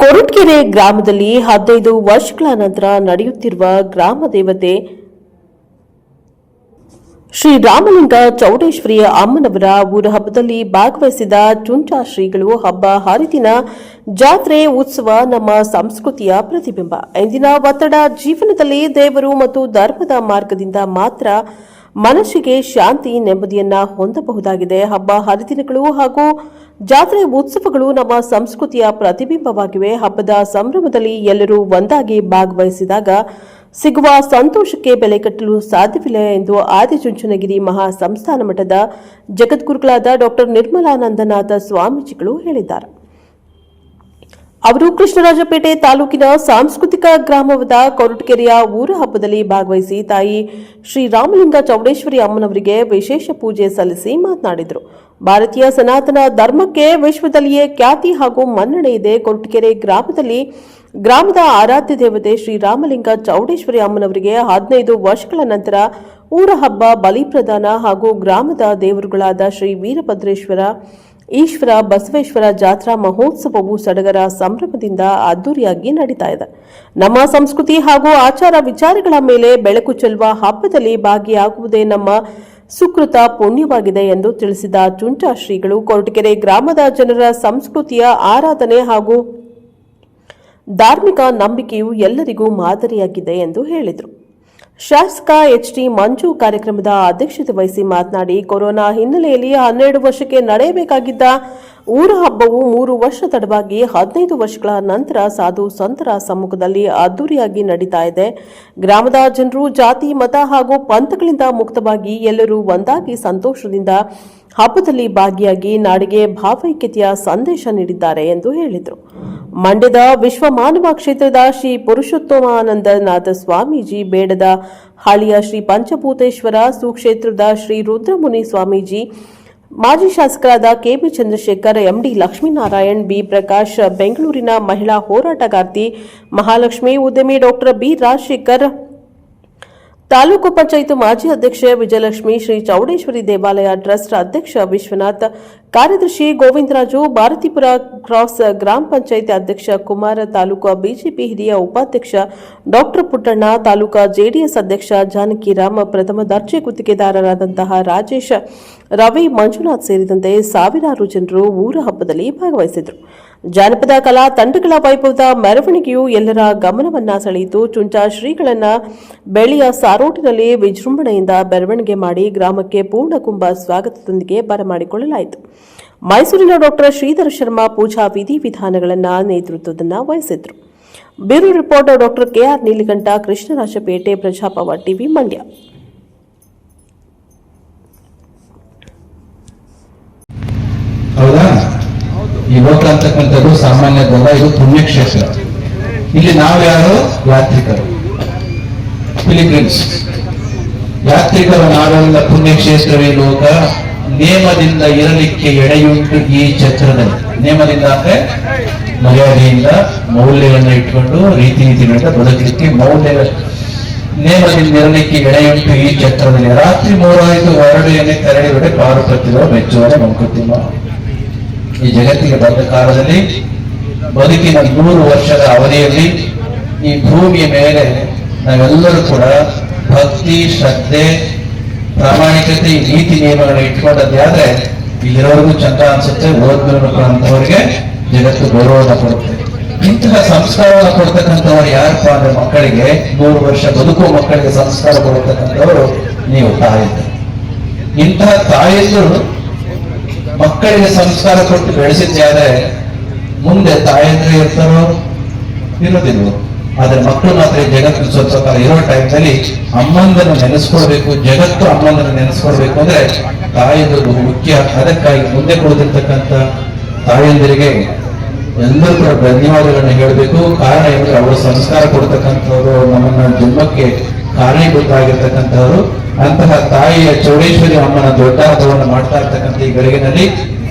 ಕೊರಟಗೆರೆ ಗ್ರಾಮದಲ್ಲಿ 15 ವರ್ಷಗಳ ನಂತರ ನಡೆಯುತ್ತಿರುವ ಗ್ರಾಮ ದೇವತೆ ಶ್ರೀ ರಾಮಲಿಂಗ ಚೌಡೇಶ್ವರಿ ಅಮ್ಮನವರ ಊರ ಹಬ್ಬದಲ್ಲಿ ಭಾಗವಹಿಸಿದ ಚುಂಚಾ ಶ್ರೀಗಳು ಹಬ್ಬ ಹರಿದಿನ ಜಾತ್ರೆ ಉತ್ಸವ ನಮ್ಮ ಸಂಸ್ಕೃತಿಯ ಪ್ರತಿಬಿಂಬ. ಇಂದಿನ ಒತ್ತಡ ಜೀವನದಲ್ಲಿ ದೇವರು ಮತ್ತು ಧರ್ಮದ ಮಾರ್ಗದಿಂದ ಮಾತ್ರ ಮನಸ್ಸಿಗೆ ಶಾಂತಿ ನೆಮ್ಮದಿಯನ್ನ ಹೊಂದಬಹುದಾಗಿದೆ. ಹಬ್ಬ ಹರಿದಿನಗಳು ಹಾಗೂ ಜಾತ್ರೆ ಉತ್ಸವಗಳು ನಮ್ಮ ಸಂಸ್ಕೃತಿಯ ಪ್ರತಿಬಿಂಬವಾಗಿವೆ. ಹಬ್ಬದ ಸಂಭ್ರಮದಲ್ಲಿ ಎಲ್ಲರೂ ಒಂದಾಗಿ ಭಾಗವಹಿಸಿದಾಗ ಸಿಗುವ ಸಂತೋಷಕ್ಕೆ ಬೆಲೆ ಕಟ್ಟಲು ಸಾಧ್ಯವಿಲ್ಲ ಎಂದು ಆದಿಚುಂಚನಗಿರಿ ಮಹಾ ಸಂಸ್ಥಾನ ಮಠದ ಜಗದ್ಗುರುಗಳಾದ ಡಾ ನಿರ್ಮಲಾನಂದನಾಥ ಸ್ವಾಮೀಜಿಗಳು ಹೇಳಿದ್ದಾರೆ. ಅವರು ಕೃಷ್ಣರಾಜಪೇಟೆ ತಾಲೂಕಿನ ಸಾಂಸ್ಕೃತಿಕ ಗ್ರಾಮವಾದ ಕೊರಟಗೆರೆಯ ಊರ ಹಬ್ಬದಲ್ಲಿ ಭಾಗವಹಿಸಿ ತಾಯಿ ಶ್ರೀ ರಾಮಲಿಂಗ ಚೌಡೇಶ್ವರಿ ಅಮ್ಮನವರಿಗೆ ವಿಶೇಷ ಪೂಜೆ ಸಲ್ಲಿಸಿ ಮಾತನಾಡಿದರು. ಭಾರತೀಯ ಸನಾತನ ಧರ್ಮಕ್ಕೆ ವಿಶ್ವದಲ್ಲಿಯೇ ಖ್ಯಾತಿ ಹಾಗೂ ಮನ್ನಣೆ ಇದೆ. ಕೊರಟಗೆರೆ ಗ್ರಾಮದಲ್ಲಿ ಗ್ರಾಮದ ಆರಾಧ್ಯ ದೇವತೆ ಶ್ರೀ ರಾಮಲಿಂಗ ಚೌಡೇಶ್ವರಿ ಅಮ್ಮನವರಿಗೆ 15 ವರ್ಷಗಳ ನಂತರ ಊರ ಹಬ್ಬ ಬಲಿಪ್ರದಾನ ಹಾಗೂ ಗ್ರಾಮದ ದೇವರುಗಳಾದ ಶ್ರೀ ವೀರಭದ್ರೇಶ್ವರ ಈಶ್ವರ ಬಸವೇಶ್ವರ ಜಾತ್ರಾ ಮಹೋತ್ಸವವು ಸಡಗರ ಸಂಭ್ರಮದಿಂದ ಅದ್ದೂರಿಯಾಗಿ ನಡೀತಾ ಇದೆ. ನಮ್ಮ ಸಂಸ್ಕೃತಿ ಹಾಗೂ ಆಚಾರ ವಿಚಾರಗಳ ಮೇಲೆ ಬೆಳಕು ಚೆಲ್ಲುವ ಹಬ್ಬದಲ್ಲಿ ಭಾಗಿಯಾಗುವುದೇ ನಮ್ಮ ಸುಕೃತ ಪುಣ್ಯವಾಗಿದೆ ಎಂದು ತಿಳಿಸಿದ ಚುಂಚಾ ಶ್ರೀಗಳು ಕೊರಟಗೆರೆ ಗ್ರಾಮದ ಜನರ ಸಂಸ್ಕೃತಿಯ ಆರಾಧನೆ ಹಾಗೂ ಧಾರ್ಮಿಕ ನಂಬಿಕೆಯು ಎಲ್ಲರಿಗೂ ಮಾದರಿಯಾಗಿದೆ ಎಂದು ಹೇಳಿದರು. ಶಾಸಕ ಎಚ್ಡಿ ಮಂಜು ಕಾರ್ಯಕ್ರಮದ ಅಧ್ಯಕ್ಷತೆ ವಹಿಸಿ ಮಾತನಾಡಿ, ಕೊರೋನಾ ಹಿನ್ನೆಲೆಯಲ್ಲಿ 12 ವರ್ಷಕ್ಕೆ ನಡೆಯಬೇಕಾಗಿದ್ದ ಊರ ಹಬ್ಬವು 3 ವರ್ಷ ತಡವಾಗಿ 15 ವರ್ಷಗಳ ನಂತರ ಸಾಧು ಸಂತರ ಸಮ್ಮುಖದಲ್ಲಿ ಅದ್ದೂರಿಯಾಗಿ ನಡೀತಾ ಇದೆ. ಗ್ರಾಮದ ಜನರು ಜಾತಿ ಮತ ಹಾಗೂ ಪಂಥಗಳಿಂದ ಮುಕ್ತವಾಗಿ ಎಲ್ಲರೂ ಒಂದಾಗಿ ಸಂತೋಷದಿಂದ ಹಬ್ಬದಲ್ಲಿ ಭಾಗಿಯಾಗಿ ನಾಡಿಗೆ ಭಾವೈಕ್ಯತೆಯ ಸಂದೇಶ ನೀಡಿದ್ದಾರೆ ಎಂದು ಹೇಳಿದರು. ಮಂಡ್ಯದ ವಿಶ್ವಮಾನವ ಕ್ಷೇತ್ರದ ಶ್ರೀ ಪುರುಷೋತ್ತಮಾನಂದನಾಥ ಸ್ವಾಮೀಜಿ, ಬೇಡದ ಹಳ್ಳಿಯ ಶ್ರೀ ಪಂಚಭೂತೇಶ್ವರ ಸುಕ್ಷೇತ್ರದ ಶ್ರೀ ರುದ್ರಮುನಿ ಸ್ವಾಮೀಜಿ, ಮಾಜಿ ಶಾಸಕರಾದ KB Chandrashekhar, MD Lakshminarayan, B Prakash, ಬೆಂಗಳೂರಿನ ಮಹಿಳಾ ಹೋರಾಟಗಾರ್ತಿ ಮಹಾಲಕ್ಷ್ಮಿ, ಉದ್ಯಮಿ ಡಾಕ್ಟರ್ ಬಿ ರಾಜಶೇಖರ್, ತಾಲೂಕು ಪಂಚಾಯತ್ ಮಾಜಿ ಅಧ್ಯಕ್ಷೆ ವಿಜಯಲಕ್ಷ್ಮಿ, ಶ್ರೀ ಚೌಡೇಶ್ವರಿ ದೇವಾಲಯ ಟ್ರಸ್ಟ್ ಅಧ್ಯಕ್ಷ ವಿಶ್ವನಾಥ್, ಕಾರ್ಯದರ್ಶಿ ಗೋವಿಂದರಾಜು, ಭಾರತೀಪುರ ಕ್ರಾಸ್ ಗ್ರಾಮ ಪಂಚಾಯತ್ ಅಧ್ಯಕ್ಷ ಕುಮಾರ್, ತಾಲೂಕು ಬಿಜೆಪಿ ಹಿರಿಯ ಉಪಾಧ್ಯಕ್ಷ ಡಾಕ್ಟರ್ ಪುಟ್ಟಣ್ಣ, ತಾಲೂಕಾ ಜೆಡಿಎಸ್ ಅಧ್ಯಕ್ಷ ಜಾನಕಿರಾಮ್, ಪ್ರಥಮ ದರ್ಜೆ ಗುತ್ತಿಗೆದಾರರಾದಂತಹ ರಾಜೇಶ್, ರವಿ, ಮಂಜುನಾಥ್ ಸೇರಿದಂತೆ ಸಾವಿರಾರು ಜನರು ಊರ ಹಬ್ಬದಲ್ಲಿ ಭಾಗವಹಿಸಿದರು. ಜಾನಪದ ಕಲಾ ತಂಡಗಳ ವೈಭವದ ಮೆರವಣಿಗೆಯು ಎಲ್ಲರ ಗಮನವನ್ನ ಸೆಳೆಯಿತು. ಚುಂಚಾ ಶ್ರೀಗಳನ್ನ ಬೆಳ್ಳಿಯ ಸಾರೋಟಿನಲ್ಲಿ ವಿಜೃಂಭಣೆಯಿಂದ ಮೆರವಣಿಗೆ ಮಾಡಿ ಗ್ರಾಮಕ್ಕೆ ಪೂರ್ಣಕುಂಭ ಸ್ವಾಗತದೊಂದಿಗೆ ಬರಮಾಡಿಕೊಳ್ಳಲಾಯಿತು. ಮೈಸೂರಿನ ಡಾಕ್ಟರ್ ಶ್ರೀಧರ ಶರ್ಮಾ ಪೂಜಾ ವಿಧಿವಿಧಾನಗಳನ್ನು ನೇತೃತ್ವವನ್ನು ವಹಿಸಿದ್ರು. Bureau reporter doctor KR Neelakanta, Krishnarajapete, ಪ್ರಜಾಪವ ಟಿವಿ, ಮಂಡ್ಯ. ಈ ಲೋಕ ಅಂತಕ್ಕಂಥದ್ದು ಸಾಮಾನ್ಯದಲ್ಲ, ಇದು ಪುಣ್ಯಕ್ಷೇತ್ರ. ಇಲ್ಲಿ ನಾವ್ಯಾರು ಯಾತ್ರಿಕರು, ಪಿಲಿಗ್ರಿಮ್ಸ್, ಯಾತ್ರಿಕರು. ನಾವೆಲ್ಲ ಪುಣ್ಯಕ್ಷೇತ್ರವೇ ಲೋಕ, ನೇಮದಿಂದ ಇರಲಿಕ್ಕೆ ಎಡೆಯುಂಟು ಈ ಛತ್ರದಲ್ಲಿ. ನೇಮದಿಂದ ಅಂದ್ರೆ ಮರ್ಯಾದೆಯಿಂದ ಮೌಲ್ಯವನ್ನು ಇಟ್ಕೊಂಡು ರೀತಿ ನೀತಿಗಳಿಂದ ಬದುಕಲಿಕ್ಕೆ ನೇಮದಿಂದ ಇರಲಿಕ್ಕೆ ಎಡೆಯುಂಟು ಈ ಛತ್ರದಲ್ಲಿ. ರಾತ್ರಿ 3 ಹೊರಡು ಎಣ್ಣೆ ತೆರಳಿ ಹೊಡೆ ಕಾರು ಕತ್ತಿರೋ ಮೆಚ್ಚುವರೆ ಮಂಕುತಿಮ್ಮ. ಈ ಜಗತ್ತಿಗೆ ಬಂದ ಕಾಲದಲ್ಲಿ ಬದುಕಿನ 100 ವರ್ಷದ ಅವಧಿಯಲ್ಲಿ ಈ ಭೂಮಿಯ ಮೇಲೆ ನಾವೆಲ್ಲರೂ ಕೂಡ ಭಕ್ತಿ, ಶ್ರದ್ಧೆ, ಪ್ರಾಮಾಣಿಕತೆ, ಈ ನೀತಿ ನಿಯಮಗಳನ್ನ ಇಟ್ಕೊಂಡದ್ದೇ ಆದ್ರೆ ಇಲ್ಲಿರೋರ್ಗೂ ಚಂದ ಅನ್ಸುತ್ತೆ, ಓದ್ನವರಿಗೆ ಜಗತ್ತು ಗೌರವನ ಕೊಡುತ್ತೆ. ಇಂತಹ ಸಂಸ್ಕಾರವನ್ನು ಕೊಡ್ತಕ್ಕಂಥವ್ರು ಯಾರಪ್ಪ ಅಂದ್ರೆ ಮಕ್ಕಳಿಗೆ 100 ವರ್ಷ ಬದುಕುವ ಮಕ್ಕಳಿಗೆ ಸಂಸ್ಕಾರ ಕೊಡ್ತಕ್ಕಂಥವರು ನೀವು ತಾಯಿದ್ರು. ಇಂತಹ ತಾಯಿದ್ರು ಮಕ್ಕಳಿಗೆ ಸಂಸ್ಕಾರ ಕೊಟ್ಟು ಬೆಳೆಸಿದ್ದೆ ಆದ್ರೆ ಮುಂದೆ ತಾಯಂದ್ರೆ ಇರ್ತಾರೋ ಇರೋದಿಲ್ವೋ. ಆದ್ರೆ ಮಕ್ಕಳು ಮಾತ್ರ ಜಗತ್ತು ಸ್ವಲ್ಪ ಕಾಲ ಇರೋ ಟೈಮ್ನಲ್ಲಿ ಅಮ್ಮಂದನ್ನು ನೆನೆಸ್ಕೊಳ್ಬೇಕು. ಜಗತ್ತು ಅಮ್ಮಂದನ್ನು ನೆನೆಸ್ಕೊಳ್ಬೇಕು ಅಂದ್ರೆ ತಾಯಿದು ಬಹು ಮುಖ್ಯ. ಅದಕ್ಕಾಗಿ ಮುಂದೆ ಕೊಡದಿರ್ತಕ್ಕಂಥ ತಾಯಂದಿರಿಗೆ ಎಲ್ಲರೂ ಕೂಡ ಧನ್ಯವಾದಗಳನ್ನ ಹೇಳಬೇಕು. ಕಾರಣ ಏನಂದ್ರೆ ಅವರು ಸಂಸ್ಕಾರ ಕೊಡ್ತಕ್ಕಂಥವ್ರು, ನಮ್ಮನ್ನ ಜನ್ಮಕ್ಕೆ ಕಾರಣೀಭೂತರಾಗಿರ್ತಕ್ಕಂಥವ್ರು. ಅಂತಹ ತಾಯಿಯ ಚೌಡೇಶ್ವರಿ ಅಮ್ಮನ ದೊಡ್ಡ ಹಬ್ಬವನ್ನು ಮಾಡ್ತಾ ಇರ್ತಕ್ಕಂಥ ಈ ಗಳಿಗೆನಲ್ಲಿ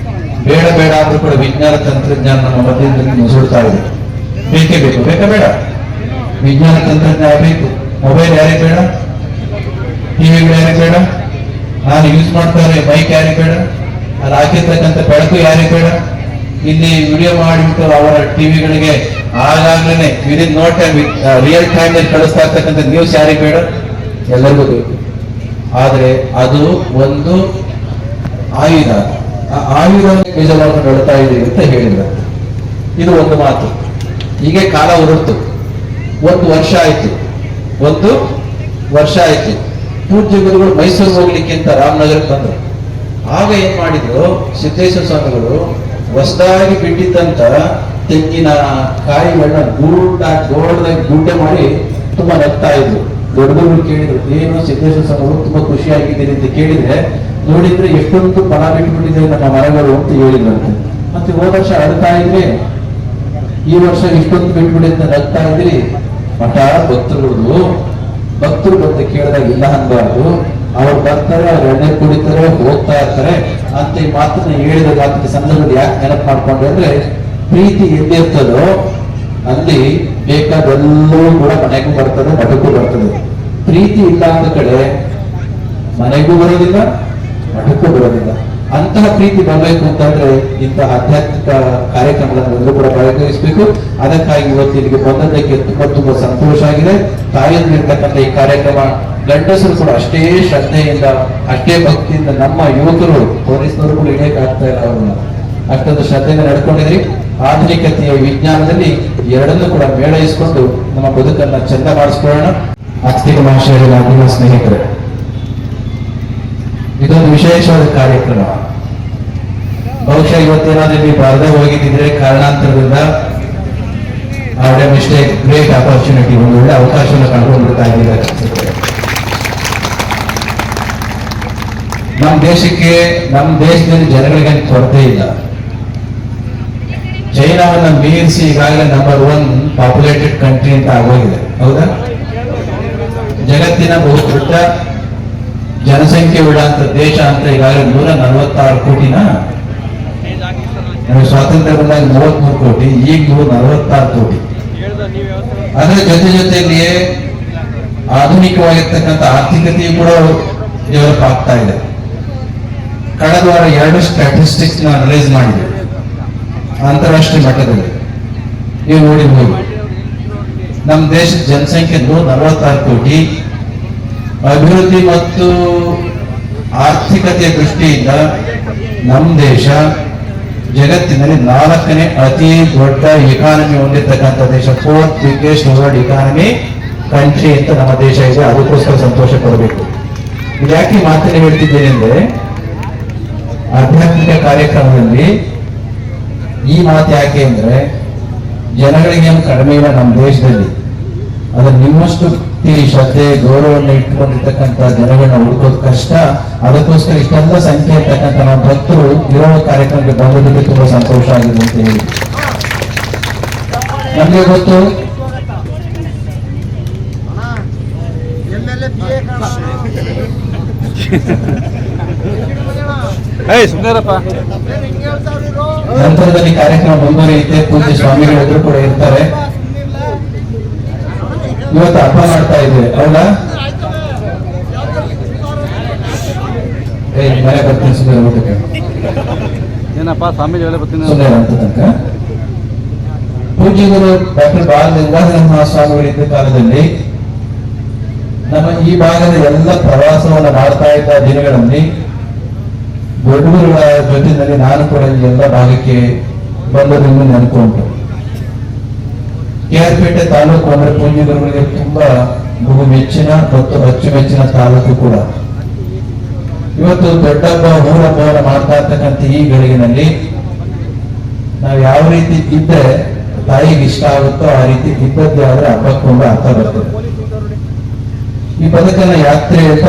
ಬೇಡ ಬೇಡ ಆದ್ರೂ ಕೂಡ ವಿಜ್ಞಾನ ತಂತ್ರಜ್ಞಾನ ನಮ್ಮ ಮಧ್ಯದಲ್ಲಿ ನುಸುಳ್ತಾ ಇದೆ. ಬೇಕೇ ಬೇಕು, ಬೇಕಾ ಬೇಡ? ವಿಜ್ಞಾನ ತಂತ್ರಜ್ಞಾನ ಬೇಕು. ಮೊಬೈಲ್ ಯಾರಿಗೆ ಬೇಡ? ಟಿವಿಗಳು ಯಾರಿಗೆ ಬೇಡ? ನಾನು ಯೂಸ್ ಮಾಡ್ತಾರೆ ಮೈಕ್ ಯಾರಿಗೆ ಬೇಡ? ಅಲ್ಲಿ ಹಾಕಿರ್ತಕ್ಕಂಥ ಬೆಳಕು ಯಾರಿಗೆ ಬೇಡ? ಇಲ್ಲಿ ವಿಡಿಯೋ ಮಾಡಿಬಿಟ್ಟು ಅವರ ಟಿವಿಗಳಿಗೆ ಆಗಾಗ್ಲೇ within no time real time ಅಲ್ಲಿ ಕಳಿಸ್ತಾ ಇರ್ತಕ್ಕಂಥ ನ್ಯೂಸ್ ಯಾರಿಗೆ ಬೇಡ? ಎಲ್ಲರಿಗೂ ಬೇಕು. ಆದ್ರೆ ಅದು ಒಂದು ಆಯುಧ, ಆ ಆಯುಧವನ್ನು ನಿಜವಾಗಿ ನೋಡ್ತಾ ಇದ್ದೀವಿ ಅಂತ ಹೇಳಿದ್ರು. ಇದು ಒಂದು ಮಾತು. ಹೀಗೆ ಕಾಲ ಹೊರಟು 1 ವರ್ಷ ಆಯ್ತು. 1 ವರ್ಷ ಆಯ್ತು. ಪೂಜ್ಯ ಗುರುಗಳು ಮೈಸೂರು ಹೋಗ್ಲಿಕ್ಕೆ ಅಂತ ರಾಮನಗರಕ್ಕೆ ಬಂದರು. ಆಗ ಏನ್ ಮಾಡಿದ್ರು, ಸಿದ್ದೇಶ್ವರ ಸ್ವಾಮಿಗಳು ಹೊಸದಾಗಿ ಬಿಟ್ಟಿದ್ದಂತ ತೆಂಗಿನ ಕಾಯಿಗಳನ್ನ ದೊಡ್ಡದಾಗಿ ಗುಡ್ಡೆ ಮಾಡಿ ತುಂಬಾ ನಗ್ತಾ ಇದ್ರು. ದೊಡ್ಡವರು ಕೇಳಿದ್ರು, ಏನು ಸಿದ್ದೇಶ್ವರ ಸ್ವಾಮಿಗಳು ತುಂಬಾ ಖುಷಿಯಾಗಿದ್ದೀರಿ ಅಂತ ಕೇಳಿದ್ರೆ, ನೋಡಿದ್ರೆ ಎಷ್ಟೊಂದು ಫಲ ಬಿಟ್ಟುಬಿಟ್ಟಿದೆ ನಮ್ಮ ಮರಗಳು ಅಂತ ಹೇಳಿದ್ರಂತೆ. ಮತ್ತೆ ಹೋದ ವರ್ಷ ಅಳ್ತಾ ಇದ್ರೆ, ಈ ವರ್ಷ ಇಷ್ಟೊಂದು ಬಿಟ್ಬಿಡಿ ಅಂತ ನಗ್ತಾ ಇದ್ರಿ. ಮಠ ಭಕ್ತರು ಬಂದು ಕೇಳಿದಾಗ ಇಲ್ಲ ಅನ್ಬಾರ್ದು. ಅವ್ರು ಬರ್ತಾರೆ, ಅವ್ರು ಎಣ್ಣೆ ಕುಡಿತಾರೆ, ಹೋಗ್ತಾ ಇರ್ತಾರೆ ಅಂತ ಈ ಮಾತನ್ನ ಹೇಳಿದ ಮಾತಿನ ಸಂದರ್ಭದಲ್ಲಿ ಯಾಕೆ ನೆನಪು ಮಾಡ್ಕೊಂಡ್ರೆ ಅಂದ್ರೆ, ಪ್ರೀತಿ ಎಲ್ಲಿರ್ತದೋ ಅಲ್ಲಿ ಬೇಕಾದೆಲ್ಲವೂ ಕೂಡ ಮನೆಗೂ ಬರ್ತದೆ, ಮಠಕ್ಕೂ ಬರ್ತದೆ. ಪ್ರೀತಿ ಇಲ್ಲ ಅಂದ ಕಡೆ ಮನೆಗೂ ಬರೋದಿಲ್ಲ, ಮಠಕ್ಕೂ ಬರೋದಿಲ್ಲ. ಅಂತಹ ಪ್ರೀತಿ ಬರಬೇಕು ಅಂತಂದ್ರೆ ಇಂತಹ ಆಧ್ಯಾತ್ಮಿಕ ಕಾರ್ಯಕ್ರಮಗಳನ್ನು ಕೂಡ ಭಾಗವಹಿಸಬೇಕು. ಅದಕ್ಕಾಗಿ ಇವತ್ತು ಇಲ್ಲಿಗೆ ಬಂದದ್ದಕ್ಕೆ ತುಂಬಾ ಸಂತೋಷ ಆಗಿದೆ. ತಾಯಿಯಲ್ಲಿರ್ತಕ್ಕಂಥ ಈ ಕಾರ್ಯಕ್ರಮ ಗಂಡಸರು ಕೂಡ ಅಷ್ಟೇ ಶ್ರದ್ಧೆಯಿಂದ, ಅಷ್ಟೇ ಭಕ್ತಿಯಿಂದ, ನಮ್ಮ ಯುವಕರು ಪೊಲೀಸ್ನವರು ಕೂಡ ಇಡಬೇಕಾಗ್ತಾ ಇಲ್ಲ, ಅವ್ರನ್ನ ಅಷ್ಟೊಂದು ಶ್ರದ್ಧೆಯಿಂದ ನಡ್ಕೊಂಡಿದ್ರಿ. ಆಧುನಿಕತೆಯ ವಿಜ್ಞಾನದಲ್ಲಿ ಎರಡನ್ನೂ ಕೂಡ ಮೇಳೈಸಿಕೊಂಡು ನಮ್ಮ ಬದುಕನ್ನ ಚಂದ ಮಾಡಿಸ್ಕೊಳ್ಳೋಣ. ಆಸ್ತಿಕ ಮಹಾಶಯರಿಗೆ ಆತ್ಮೀಯ ಸ್ನೇಹಿತರೆ, ಇದೊಂದು ವಿಶೇಷವಾದ ಕಾರ್ಯಕ್ರಮ. ಬಹುಶಃ ಇವತ್ತೇನಾದ್ರೂ ನೀವು ಬರದೇ ಹೋಗಿದ್ದಿದ್ರೆ ಕಾರಣಾಂತರದಿಂದ ಅವರ ಮಿಸ್ಟೇಕ್, ಗ್ರೇಟ್ ಆಪರ್ಚುನಿಟಿ, ಒಂದು ಒಳ್ಳೆ ಅವಕಾಶವನ್ನು ಕಳ್ಕೊಂಡ್ಬಿಡ್ತಾ ಇದ್ದಾರೆ. ನಮ್ಮ ದೇಶಕ್ಕೆ, ನಮ್ಮ ದೇಶದಲ್ಲಿ ಜನಗಳಿಗೆ ಕೊರತೆ ಇಲ್ಲ. ಚೈನಾವನ್ನ ಮೀರಿಸಿ ಈಗಾಗಲೇ ನಂಬರ್ 1 ಪಾಪ್ಯುಲೇಟೆಡ್ ಕಂಟ್ರಿ ಅಂತ ಆಗೋಗಿದೆ. ಹೌದಾ? ಜಗತ್ತಿನ ಬಹುದೊಡ್ಡ ಜನಸಂಖ್ಯೆ ಉಳ್ಳಂತ ದೇಶ ಅಂತ ಈಗಾಗಲೇ 146 ಕೋಟಿನ, ಸ್ವಾತಂತ್ರ್ಯ ಬಂದಾಗ 33 ಕೋಟಿ, ಈಗ 146 ಕೋಟಿ. ಅದರ ಜೊತೆಯಲ್ಲಿಯೇ ಆಧುನಿಕವಾಗಿರ್ತಕ್ಕಂಥ ಆರ್ಥಿಕತೆಯು ಕೂಡ ಡೆವಲಪ್ ಆಗ್ತಾ ಇದೆ. ಕಳೆದ ವಾರ 2 ಸ್ಟ್ಯಾಟಿಸ್ಟಿಕ್ಸ್ ಅನಲೈಸ್ ಮಾಡಿದೆ ಅಂತಾರಾಷ್ಟ್ರೀಯ ಮಟ್ಟದಲ್ಲಿ. ನೀವು ನೋಡಿರ್ಬೋದು, ನಮ್ಮ ದೇಶದ ಜನಸಂಖ್ಯೆ 146 ಕೋಟಿ. ಅಭಿವೃದ್ಧಿ ಮತ್ತು ಆರ್ಥಿಕತೆಯ ದೃಷ್ಟಿಯಿಂದ ನಮ್ಮ ದೇಶ ಜಗತ್ತಿನಲ್ಲಿ 4ನೇ ಅತಿ ದೊಡ್ಡ ಎಕಾನಮಿ ಹೊಂದಿರತಕ್ಕಂಥ ದೇಶ. 4th biggest world economy country ಅಂತ ನಮ್ಮ ದೇಶ ಇದೆ. ಅದಕ್ಕೋಸ್ಕರ ಸಂತೋಷ ಪಡಬೇಕು. ಇದು ಯಾಕೆ ಮಾತನ್ನು ಹೇಳ್ತಿದ್ದೇನೆ ಅಂದ್ರೆ, ಆಧ್ಯಾತ್ಮಿಕ ಕಾರ್ಯಕ್ರಮದಲ್ಲಿ ಈ ಮಾತು ಯಾಕೆ ಅಂದ್ರೆ, ಜನಗಳಿಗೆ ಏನು ಕಡಿಮೆ ಇಲ್ಲ ನಮ್ಮ ದೇಶದಲ್ಲಿ. ಅದ್ರ ನಿಮ್ಮಷ್ಟು ಶ್ರದ್ಧೆ, ಗೌರವವನ್ನು ಇಟ್ಟುಕೊಂಡಿರ್ತಕ್ಕಂಥ ಜನಗಳನ್ನ ಹುಡುಕೋದು ಕಷ್ಟ. ಅದಕ್ಕೋಸ್ಕರ ಇಷ್ಟೆಲ್ಲ ಸಂಖ್ಯೆ ಇರ್ತಕ್ಕಂಥ ನಮ್ಮ ಭಕ್ತರು ಇರೋ ಕಾರ್ಯಕ್ರಮಕ್ಕೆ ಬಂದದಕ್ಕೆ ತುಂಬಾ ಸಂತೋಷ ಆಗಿದೆ ಅಂತ ಹೇಳಿ. ನಮಗೆ ಗೊತ್ತು, ನಂತರದಲ್ಲಿ ಕಾರ್ಯಕ್ರಮ ಮುಂದುವರಿಯುತ್ತೆ. ಪೂಜ್ಯ ಸ್ವಾಮಿಗಳು ಎದುರು ಕೂಡ ಇರ್ತಾರೆ. ಇವತ್ತು ಹಬ್ಬ ಮಾಡ್ತಾ ಇದ್ದೇವೆ, ಹೌದಾ? ಮನೆ ಬರ್ತೀನಿ ಸುಂದರ ಊಟಕ್ಕೆ. ಏನಪ್ಪ ಸ್ವಾಮೀಜಿ ಬರ್ತೀನಿ ಸುಂದರ ಅಂತ ತನಕ ಪೂಜ್ಯಗಳು ಡಾಕ್ಟರ್ ಬಾಲಗಂಗಾಧರ ಮಹಾಸ್ವಾಮಿಗಳಿದ್ದ ಕಾಲದಲ್ಲಿ ನಮ್ಮ ಈ ಭಾಗದ ಎಲ್ಲ ಪ್ರವಾಸವನ್ನು ಮಾಡ್ತಾ ಇದ್ದ ದಿನಗಳಲ್ಲಿ ದೊಡ್ಡಗುರುಗಳ ಜೊತೆಯಲ್ಲಿ ನಾನು ಕೂಡ ಈ ಎಲ್ಲ ಭಾಗಕ್ಕೆ ಬಂದದನ್ನು ನೆನಪುಂಟು. KR-ಪೇಟೆ ತಾಲೂಕು ಅಂದ್ರೆ ಪೂಜ್ಯ ಗುರುಗಳಿಗೆ ತುಂಬಾ ಬಹು ಮೆಚ್ಚಿನ ಮತ್ತು ಅಚ್ಚುಮೆಚ್ಚಿನ ತಾಲೂಕು ಕೂಡ. ಇವತ್ತು ದೊಡ್ಡ ಹಬ್ಬ, ಊರ ಹಬ್ಬವನ್ನು ಮಾಡ್ತಾ ಇರ್ತಕ್ಕಂಥ ಈ ಗಳಿಗೆನಲ್ಲಿ ನಾವು ಯಾವ ರೀತಿ ಇದ್ರೆ ತಾಯಿಗೆ ಇಷ್ಟ ಆಗುತ್ತೋ ಆ ರೀತಿ ಇದ್ದದ್ದೇ ಆದ್ರೆ ಹಬ್ಬಕ್ಕೊಂದು ಅರ್ಥ ಬರ್ತದೆ. ಈ ಬದುಕನ್ನ ಯಾತ್ರೆ ಅಂತ